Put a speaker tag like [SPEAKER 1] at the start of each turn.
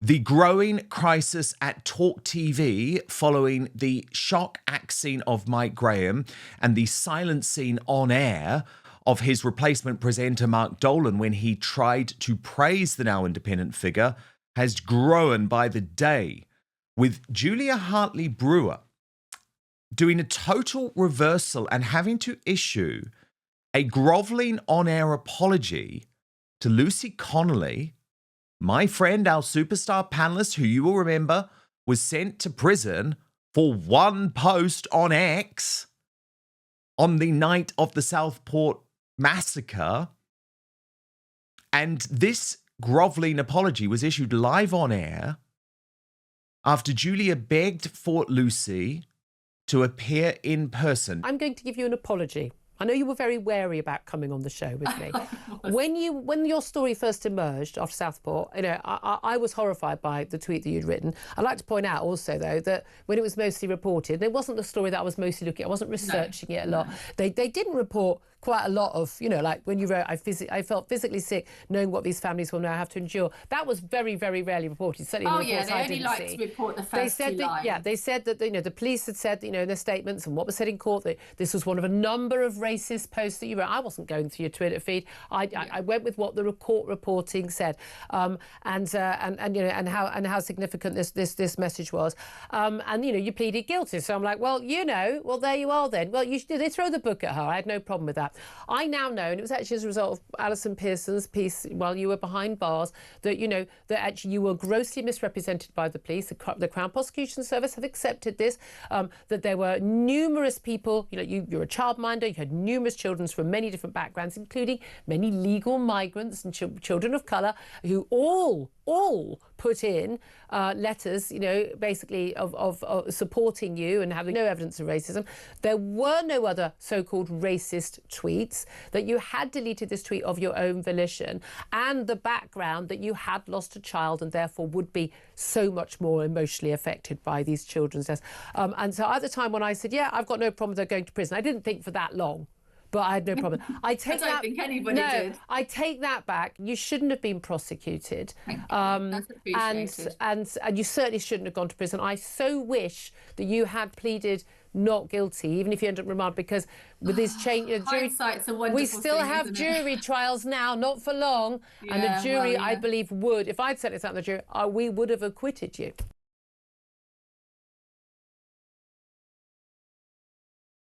[SPEAKER 1] The growing crisis at Talk TV following the shock axing of Mike Graham and the silencing on air of his replacement presenter Mark Dolan when he tried to praise the now independent figure has grown by the day, with Julia Hartley Brewer doing a total reversal and having to issue a grovelling on-air apology to Lucy Connolly, my friend, our superstar panelist, who you will remember was sent to prison for one post on X on the night of the Southport massacre. And this grovelling apology was issued live on air after Julia begged for Lucy to appear in person.
[SPEAKER 2] I'm going to give you an apology. I know you were very wary about coming on the show with me. When your story first emerged after Southport, I was horrified by the tweet that you'd written. I'd like to point out also, though, that when it was mostly reported, it wasn't the story that I was mostly looking at. I wasn't researching it a lot. They didn't report quite a lot of, like when you wrote, I felt physically sick knowing what these families will now have to endure. That was very, very rarely reported. Certainly in the reports I didn't see.
[SPEAKER 3] They only like to report the first two lines.
[SPEAKER 2] They said that the police had said, in their statements and what was said in court, that this was one of a number of racist posts that you wrote. I wasn't going through your Twitter feed. I went with what the court reporting said, and how significant this message was, and you pleaded guilty. So I'm like, well, there you are then. Well, they throw the book at her. I had no problem with that. I now know, and it was actually as a result of Alison Pearson's piece while you were behind bars, that that actually you were grossly misrepresented by the police. The Crown Prosecution Service have accepted this. That there were numerous people. You're a childminder. You had numerous children from many different backgrounds, including many legal migrants and children of colour, who all put in letters, basically of supporting you and having no evidence of racism. There were no other so-called racist tweets, that you had deleted this tweet of your own volition, and the background that you had lost a child and therefore would be so much more emotionally affected by these children's deaths. And so at the time when I said, yeah, I've got no problem with her going to prison, I didn't think for that long. But I had no problem. I don't
[SPEAKER 3] think anybody did.
[SPEAKER 2] I take that back. You shouldn't have been prosecuted.
[SPEAKER 3] That's appreciated.
[SPEAKER 2] And you certainly shouldn't have gone to prison. I so wish that you had pleaded not guilty, even if you end up remanded, because with this change,
[SPEAKER 3] hindsight's a wonderful
[SPEAKER 2] we still
[SPEAKER 3] thing,
[SPEAKER 2] have
[SPEAKER 3] isn't
[SPEAKER 2] jury trials now, not for long, and the jury, I believe, would, if I'd set this out in the jury, we would have acquitted you.